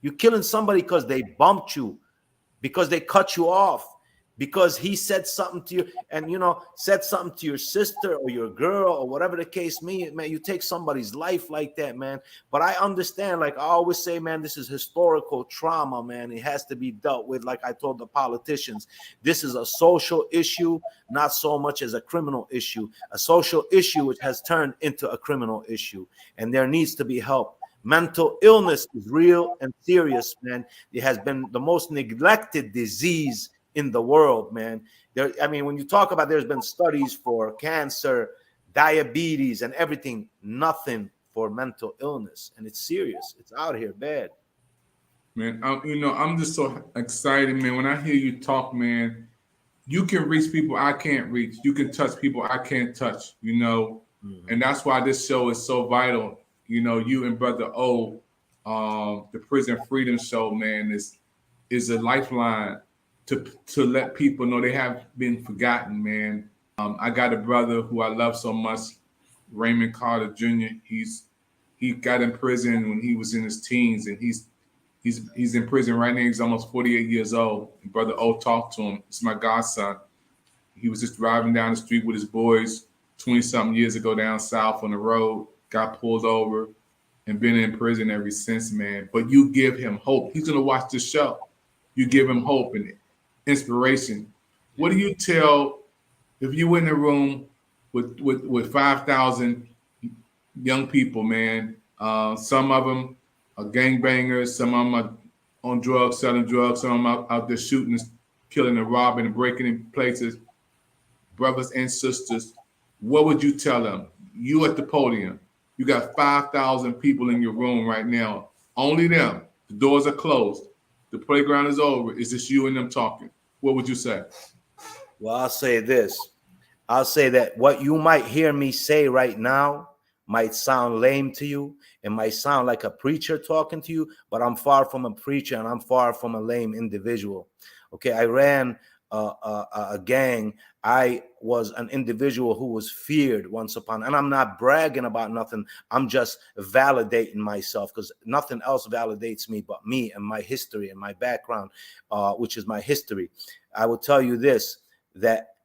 You're killing somebody because they bumped you, because they cut you off, because he said something to you, and said something to your sister or your girl or whatever the case may be, man. You take somebody's life like that, man. But I understand, like I always say, man, this is historical trauma, man. It has to be dealt with. Like I told the politicians, this is a social issue, not so much as a criminal issue. A social issue which has turned into a criminal issue, and there needs to be help. Mental illness is real and serious, man. It has been the most neglected disease in the world, man. When you talk about, there's been studies for cancer, diabetes, and everything, nothing for mental illness, and it's serious. It's out here bad. Man, I'm just so excited, man. When I hear you talk, man, you can reach people I can't reach. You can touch people I can't touch, and that's why this show is so vital. You and Brother O, the Prison Freedom Show, man, is a lifeline to let people know they have been forgotten, man. I got a brother who I love so much, Raymond Carter Jr. He got in prison when he was in his teens, and he's in prison right now. He's almost 48 years old. And Brother O talked to him. It's my godson. He was just driving down the street with his boys 20-something years ago down south on the road, got pulled over, and been in prison ever since, man. But you give him hope. He's going to watch the show. You give him hope and inspiration. What do you tell if you were in a room with 5,000 young people, man? Some of them are gangbangers, some of them are on drugs, selling drugs, some of them out there shooting, killing and robbing and breaking in places. Brothers and sisters, what would you tell them? You at the podium, you got 5,000 people in your room right now, only them. The doors are closed. The playground is over. It's just you and them talking. What would you say? Well, I'll say this. I'll say that what you might hear me say right now might sound lame to you. It might sound like a preacher talking to you, but I'm far from a preacher and I'm far from a lame individual. Okay, I ran a gang. I was an individual who was feared once upon, and I'm not bragging about nothing. I'm just validating myself, because nothing else validates me but me and my history and my background, which is my history. I will tell you this, that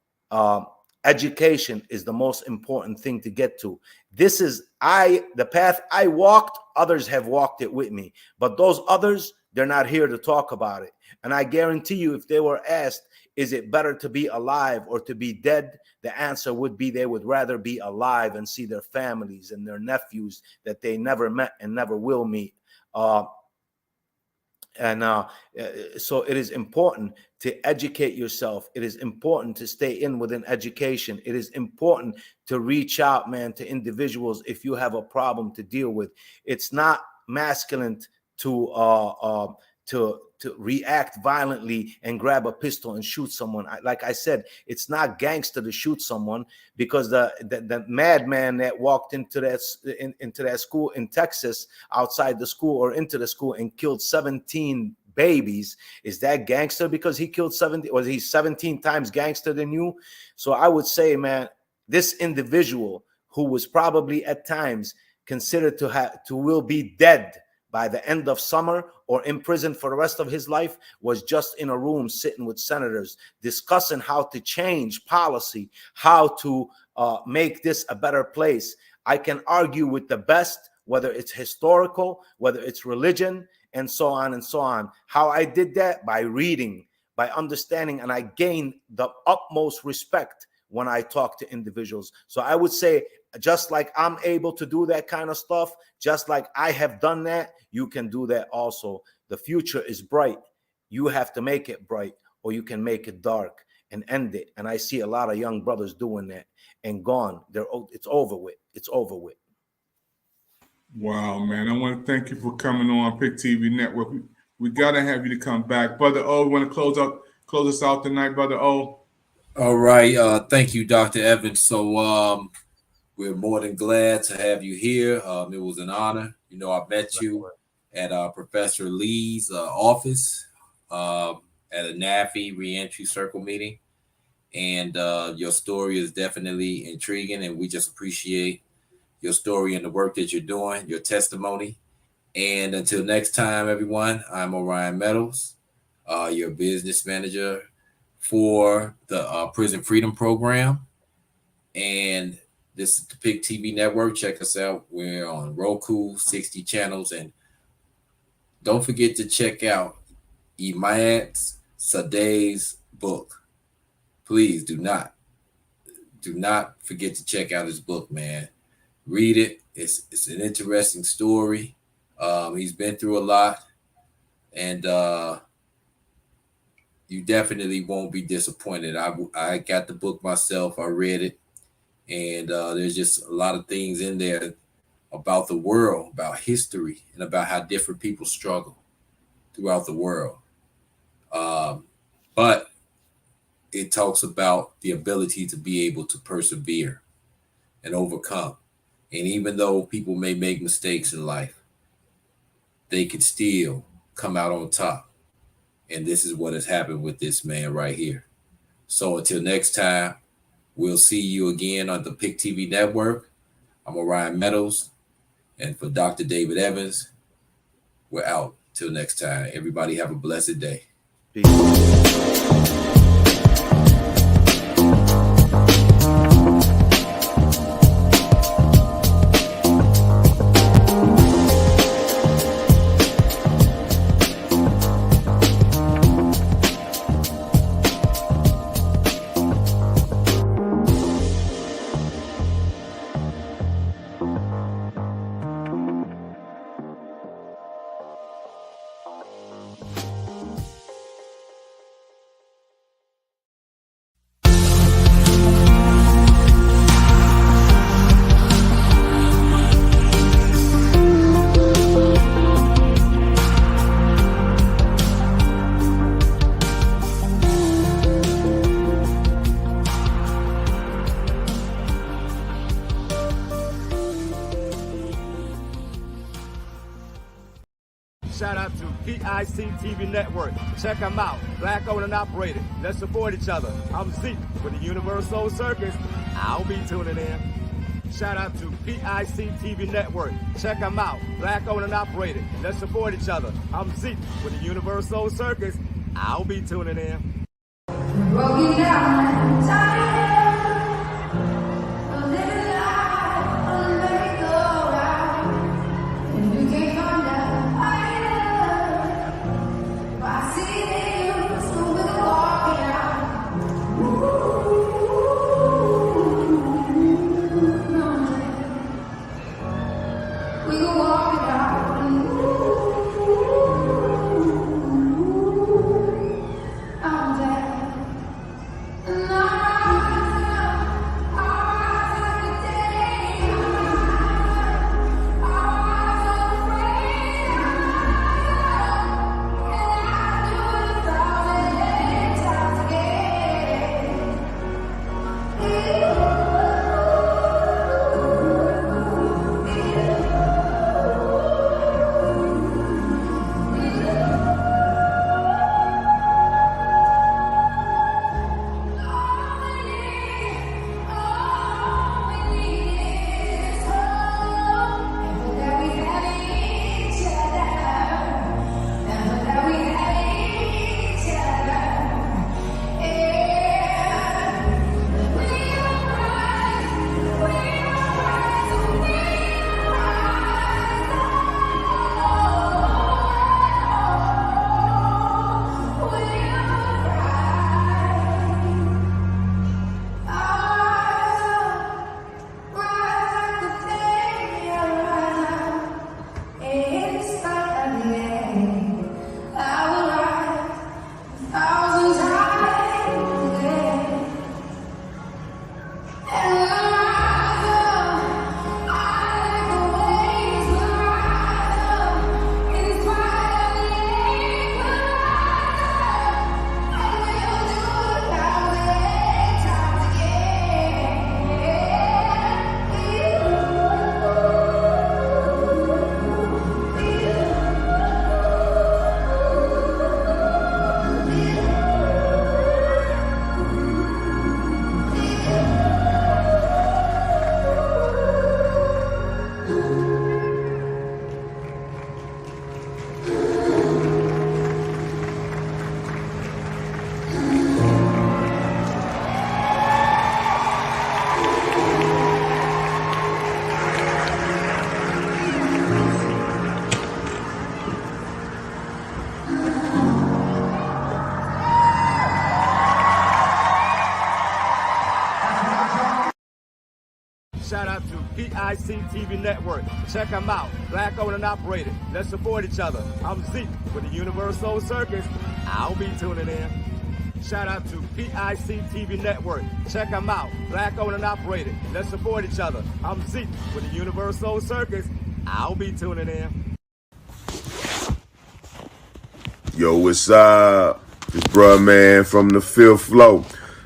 education is the most important thing to get to. This is the path I walked, others have walked it with me, but those others, they're not here to talk about it. And I guarantee you, if they were asked, is it better to be alive or to be dead? The answer would be they would rather be alive and see their families and their nephews that they never met and never will meet. So it is important to educate yourself. It is important to stay in within education. It is important to reach out, man, to individuals if you have a problem to deal with. It's not masculine to react violently and grab a pistol and shoot someone. Like I said, it's not gangster to shoot someone, because the madman that walked into that school in Texas, outside the school or into the school, and killed 17 babies, is that gangster because he killed 70? Was he 17 times gangster than you? So I would say, man, this individual who was probably at times considered to will be dead by the end of summer or in prison for the rest of his life, was just in a room sitting with senators discussing how to change policy, how to make this a better place. I can argue with the best, whether it's historical, whether it's religion, and so on and so on. How I did that? By reading, by understanding, and I gained the utmost respect when I talk to individuals. So I would say, just like I'm able to do that kind of stuff, just like I have done that, you can do that also. The future is bright. You have to make it bright, or you can make it dark and end it. And I see a lot of young brothers doing that and gone. It's over with. It's over with. Wow, man. I want to thank you for coming on Pick TV Network. We got to have you to come back. Brother O, want to close us out tonight, Brother O? All right. Thank you, Dr. Evans. So we're more than glad to have you here. It was an honor. You know, I met you at Professor Lee's office at a NAFI reentry circle meeting. And your story is definitely intriguing, and we just appreciate your story and the work that you're doing, your testimony. And until next time, everyone, I'm Orion Meadows, your business manager for the Prison Freedom Program. And this is the Pick TV Network. Check us out. We're on Roku, 60 channels. And don't forget to check out Imad Sadeh's book. Please do not forget to check out his book, man. Read it. It's an interesting story. He's been through a lot, and you definitely won't be disappointed. I got the book myself. I read it, and there's just a lot of things in there about the world, about history, and about how different people struggle throughout the world. But it talks about the ability to be able to persevere and overcome. And even though people may make mistakes in life, they can still come out on top. And this is what has happened with this man right here. So until next time, we'll see you again on the Pick TV Network. I'm Orion Meadows. And for Dr. David Evans, we're out. Till next time. Everybody have a blessed day. Peace. Shout out to PIC TV Network. Check them out. Black owned and operated. Let's support each other. I'm Zeke with the Universal Circus. I'll be tuning in. Shout out to PIC TV Network. Check them out. Black owned and operated. Let's support each other. I'm Zeke with the Universal Circus. I'll be tuning in. Broken down, tired of living life on the merry-go-round. And you can't come down higher. I see them, so we're walking out. We go walking out. I'm dead. And Shout out to PIC TV Network. Check them out. Black owned and operated. Let's support each other. I'm Zeke with the Universal Circus. I'll be tuning in. Shout out to PIC TV Network. Check them out. Black owned and operated. Let's support each other. I'm Zeke with the Universal Circus. I'll be tuning in. Yo, what's up? This bruh man from the fifth floor.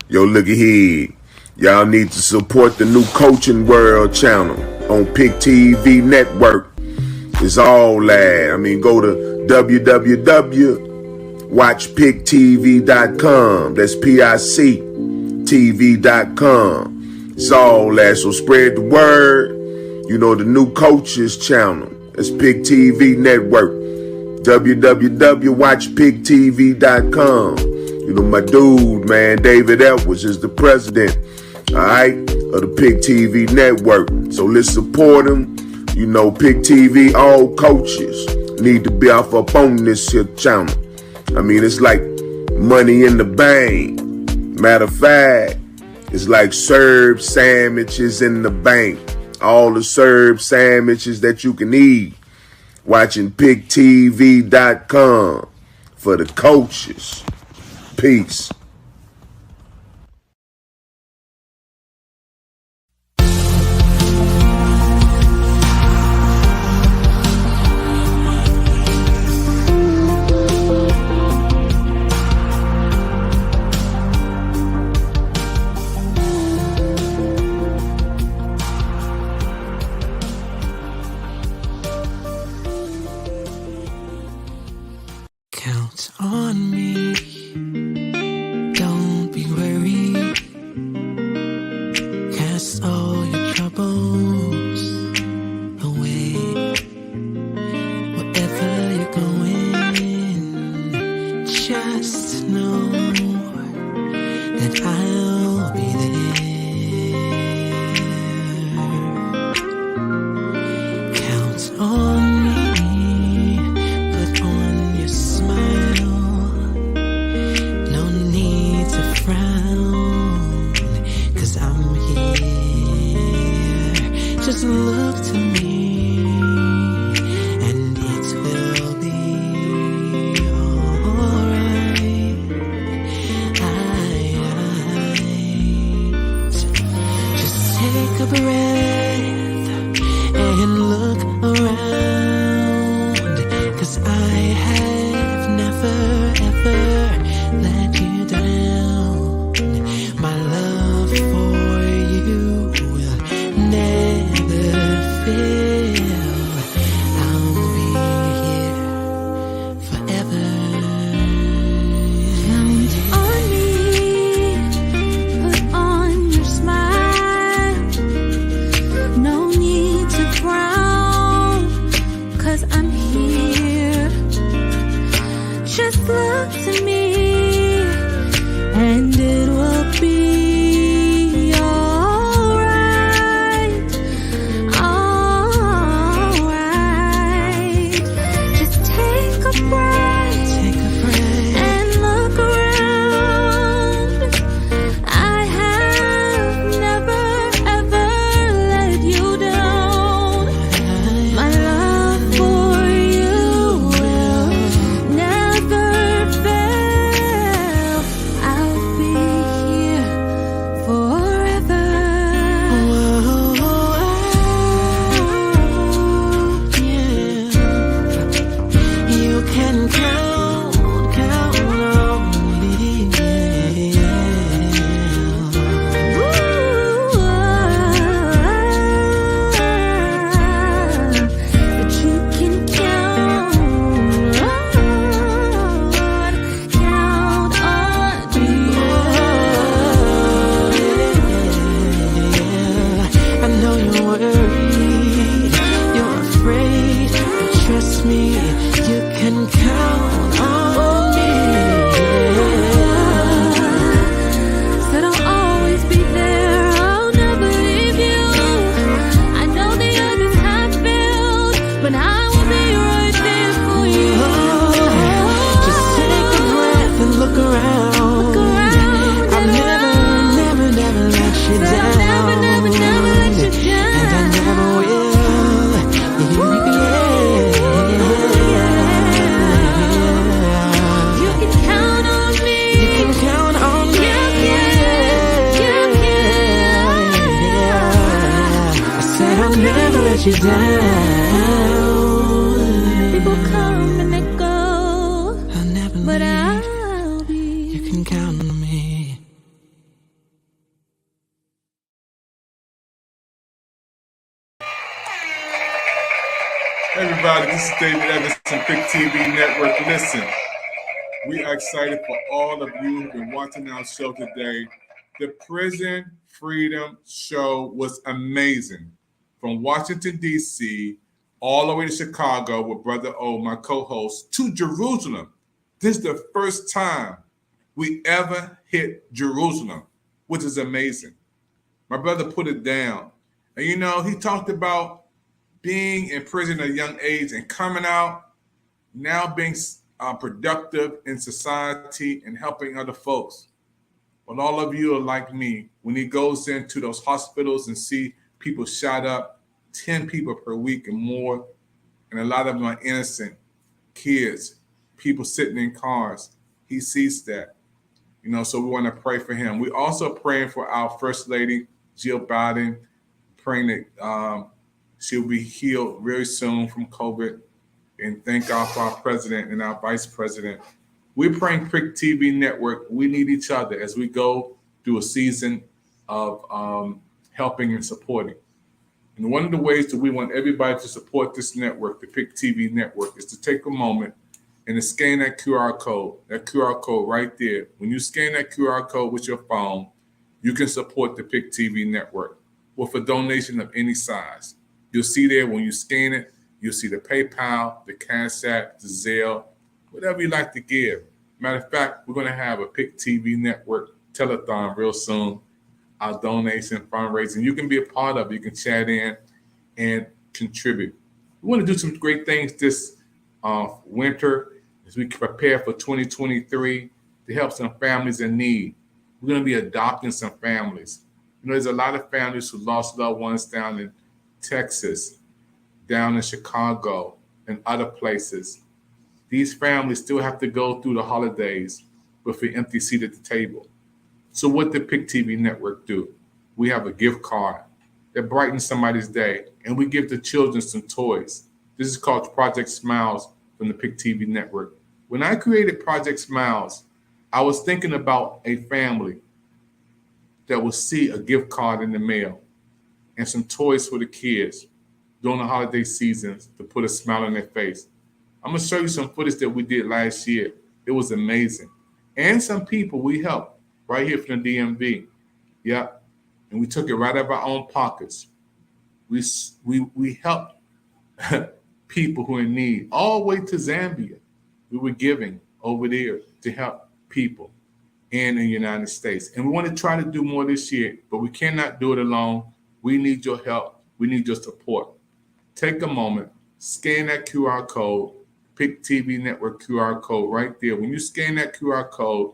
Yo, look at here. Y'all need to support the new Coaching World channel on PIC TV Network. It's all that. I mean, go to www.watchpictv.com. That's PIC TV.com. It's all that. So spread the word. You know, the new Coaches channel. That's PIC TV Network. www.watchpictv.com. You know, my dude, man, David Edwards is the president, all right, of the PIC TV Network. So let's support him. You know, PIC TV, all coaches need to be off up on this here channel. I mean, it's like money in the bank. Matter of fact, it's like Serb sandwiches in the bank. All the Serb sandwiches that you can eat. Watching PICTV.com for the coaches. Peace. Count on me. Don't be worried. Cast all your troubles away. Wherever you're going, just know that I'll be there. Count on me. Put on your smile. No need to frown, 'cause I'm here. Just look to me, and it will be alright. Just take a breath and look around, 'cause I have never ever let you down. My love for you will never fail. I'll be here forever. Count on me, put on your smile. No need to frown, 'cause I'm here. Just look to me, let you down. People come and they go, I'll never but leave. I'll be. You can count on me. Everybody, this is David Evans from Pick TV Network. Listen, we are excited for all of you who've been watching our show today. The Prison Freedom Show was amazing. From Washington, D.C., all the way to Chicago with Brother O, my co-host, to Jerusalem. This is the first time we ever hit Jerusalem, which is amazing. My brother put it down. And you know, he talked about being in prison at a young age and coming out, now being productive in society and helping other folks. But all of you are like me. When he goes into those hospitals and see people shot up, 10 people per week and more, and a lot of them are innocent kids, people sitting in cars, he sees that. You know, so we want to pray for him. We're also praying for our First Lady, Jill Biden, praying that she'll be healed very soon from COVID. And thank God for our president and our vice president. We're praying Pick TV Network. We need each other as we go through a season of helping and supporting. And one of the ways that we want everybody to support this network, the Pick TV Network, is to take a moment and to scan that QR code right there. When you scan that QR code with your phone, you can support the Pick TV Network with a donation of any size. You'll see there when you scan it, you'll see the PayPal, the Cash App, the Zelle, whatever you like to give. Matter of fact, we're going to have a Pick TV Network telethon real soon, our donation fundraising. You can be a part of it. You can chat in and contribute. We want to do some great things this winter as we prepare for 2023 to help some families in need. We're going to be adopting some families. You know, there's a lot of families who lost loved ones down in Texas, down in Chicago, and other places. These families still have to go through the holidays with an empty seat at the table. So what did Pick TV Network do? We have a gift card that brightens somebody's day, and we give the children some toys. This is called Project Smiles from the Pick TV Network. When I created Project Smiles, I was thinking about a family that will see a gift card in the mail and some toys for the kids during the holiday seasons to put a smile on their face. I'm going to show you some footage that we did last year. It was amazing. And some people we helped right here from the DMV. Yeah. And we took it right out of our own pockets. We helped people who are in need all the way to Zambia. We were giving over there to help people in the United States. And we want to try to do more this year, but we cannot do it alone. We need your help. We need your support. Take a moment, scan that QR code, Pick TV Network QR code right there. When you scan that QR code,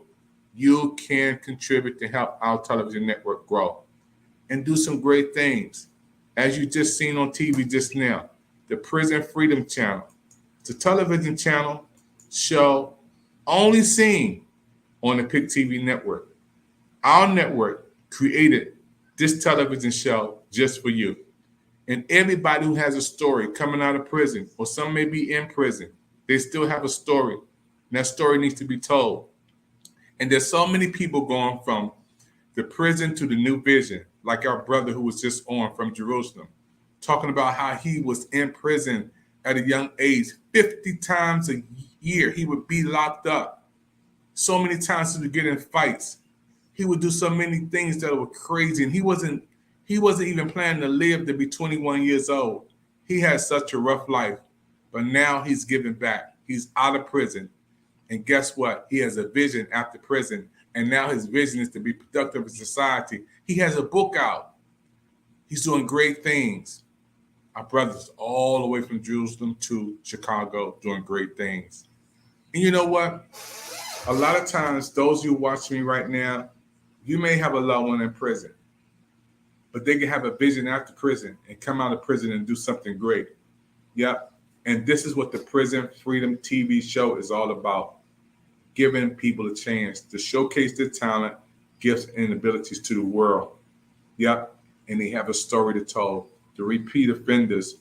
you can contribute to help our television network grow and do some great things. As you just seen on TV just now, the Prison Freedom Channel. It's a television channel show only seen on the Pick TV Network. Our network created this television show just for you. And everybody who has a story coming out of prison, or some may be in prison, they still have a story. And that story needs to be told. And there's so many people going from the prison to the New Vision, like our brother who was just on from Jerusalem, talking about how he was in prison at a young age. 50 times a year he would be locked up. So many times he would get in fights. He would do so many things that were crazy. And he wasn't even planning to live to be 21 years old. He had such a rough life. But now he's giving back. He's out of prison. And guess what? He has a vision after prison. And now his vision is to be productive in society. He has a book out. He's doing great things. Our brothers all the way from Jerusalem to Chicago doing great things. And you know what? A lot of times, those you watching me right now, you may have a loved one in prison, but they can have a vision after prison and come out of prison and do something great. Yep. And this is what the Prison Freedom TV show is all about. Giving people a chance to showcase their talent, gifts, and abilities to the world. Yep. And they have a story to tell the repeat offenders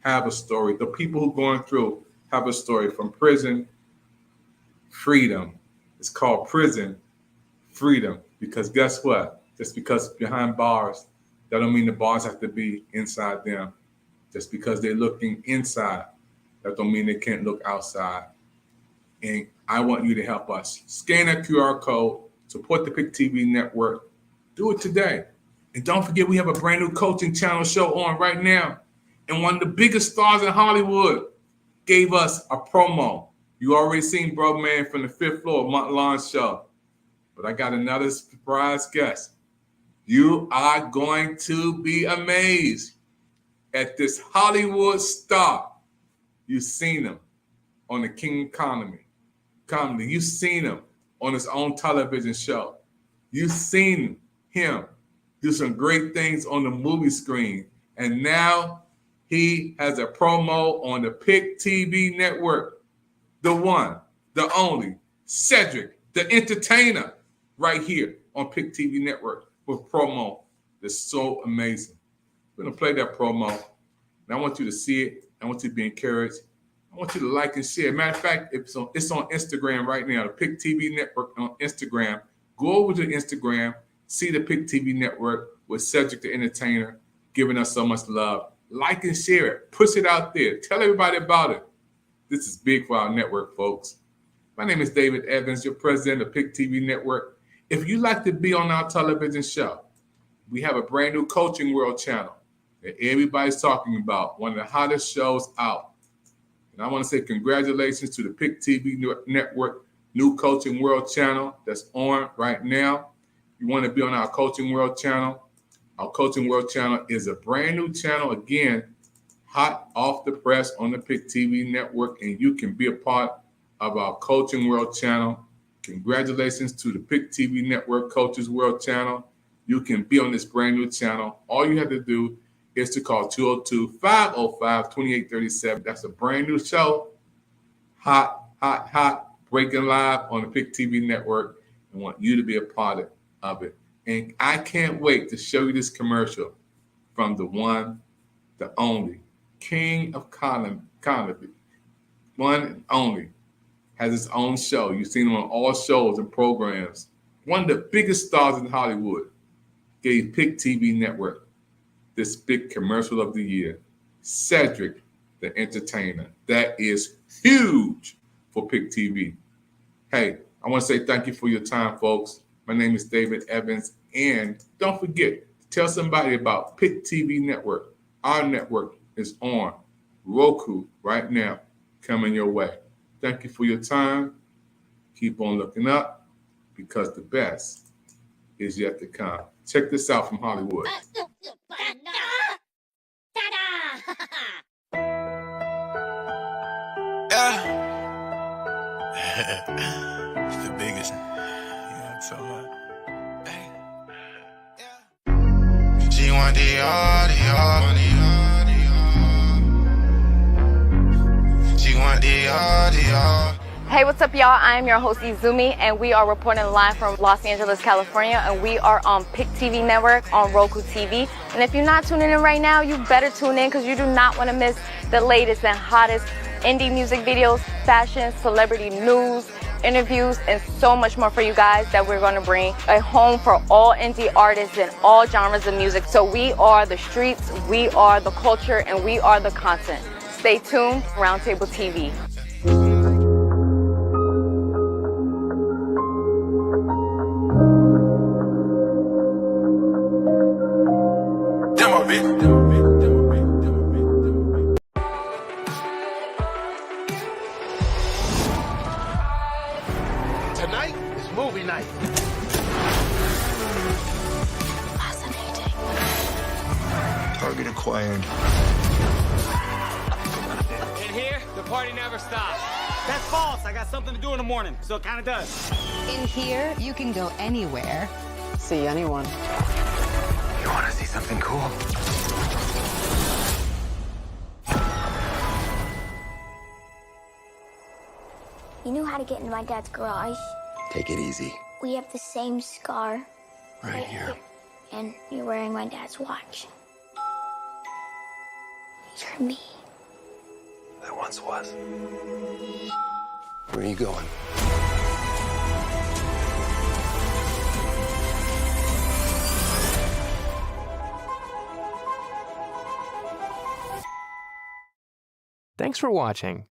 have a story. The people who are going through have a story. From prison, freedom. It's called prison freedom because guess what? Just because behind bars, that don't mean the bars have to be inside them. Just because they're looking inside, that don't mean they can't look outside. And I want you to help us. Scan that QR code, support the PIC TV network. Do it today. And don't forget, we have a brand new coaching channel show on right now. And one of the biggest stars in Hollywood gave us a promo. You already seen Bro Man from the 5th floor of Mont Lawn show. But I got another surprise guest. You are going to be amazed at this Hollywood star. You've seen him on the King Comedy. You've seen him on his own television show. You've seen him do some great things on the movie screen. And now he has a promo on the PIC TV network. The one, the only, Cedric, the entertainer, right here on PIC TV network with promo that's so amazing. We're going to play that promo. And I want you to see it. I want you to be encouraged. I want you to like and share. Matter of fact, it's on Instagram right now, the PIC TV network on Instagram. Go over to Instagram, see the PIC TV network with Cedric the entertainer giving us so much love. Like and share it. Push it out there. Tell everybody about it. This is big for our network, folks. My name is David Evans, your president of PIC TV network. If you'd like to be on our television show, we have a brand new Coaching World channel that everybody's talking about, one of the hottest shows out. And I want to say congratulations to the PIC TV network new Coaching World channel that's on right now. You want to be on our Coaching World channel. Our Coaching World channel is a brand new channel, again, hot off the press on the PIC TV network, and you can be a part of our Coaching World channel. Congratulations to the PIC TV network Coaches World channel. You can be on this brand new channel. All you have to do is to call 202-505-2837. That's a brand new show, hot, breaking live on the PIC TV network. I want you to be a part of it. And I can't wait to show you this commercial from the one, the only, King of Comedy, one and only, has his own show. You've seen him on all shows and programs. One of the biggest stars in Hollywood gave PIC TV network this big commercial of the year, Cedric the entertainer. That is huge for PIC TV. Hey, I want to say thank you for your time, folks. My name is David Evans. And don't forget, tell somebody about PIC TV network. Our network is on Roku right now, coming your way. Thank you for your time. Keep on looking up because the best is yet to come. Check this out from Hollywood. It's the biggest. Yeah, so hey. Yeah. G1 Dior. G1 Dior. Hey, what's up, y'all? I am your host, Izumi, and we are reporting live from Los Angeles, California, and we are on PIC TV Network on Roku TV. And if you're not tuning in right now, you better tune in because you do not want to miss the latest and hottest indie music videos, fashion, celebrity news, interviews, and so much more for you guys that we're going to bring a home for all indie artists and all genres of music. So we are the streets, we are the culture, and we are the content. Stay tuned, Roundtable TV. Tonight is movie night. Fascinating. Target acquired. In here, the party never stops. That's false. I got something to do in the morning, so it kind of does. In here, you can go anywhere. See anyone. You want to see something cool? You knew how to get into my dad's garage. Take it easy. We have the same scar. Right here. And you're wearing my dad's watch. You're me. There once was. Where are you going? Thanks for watching.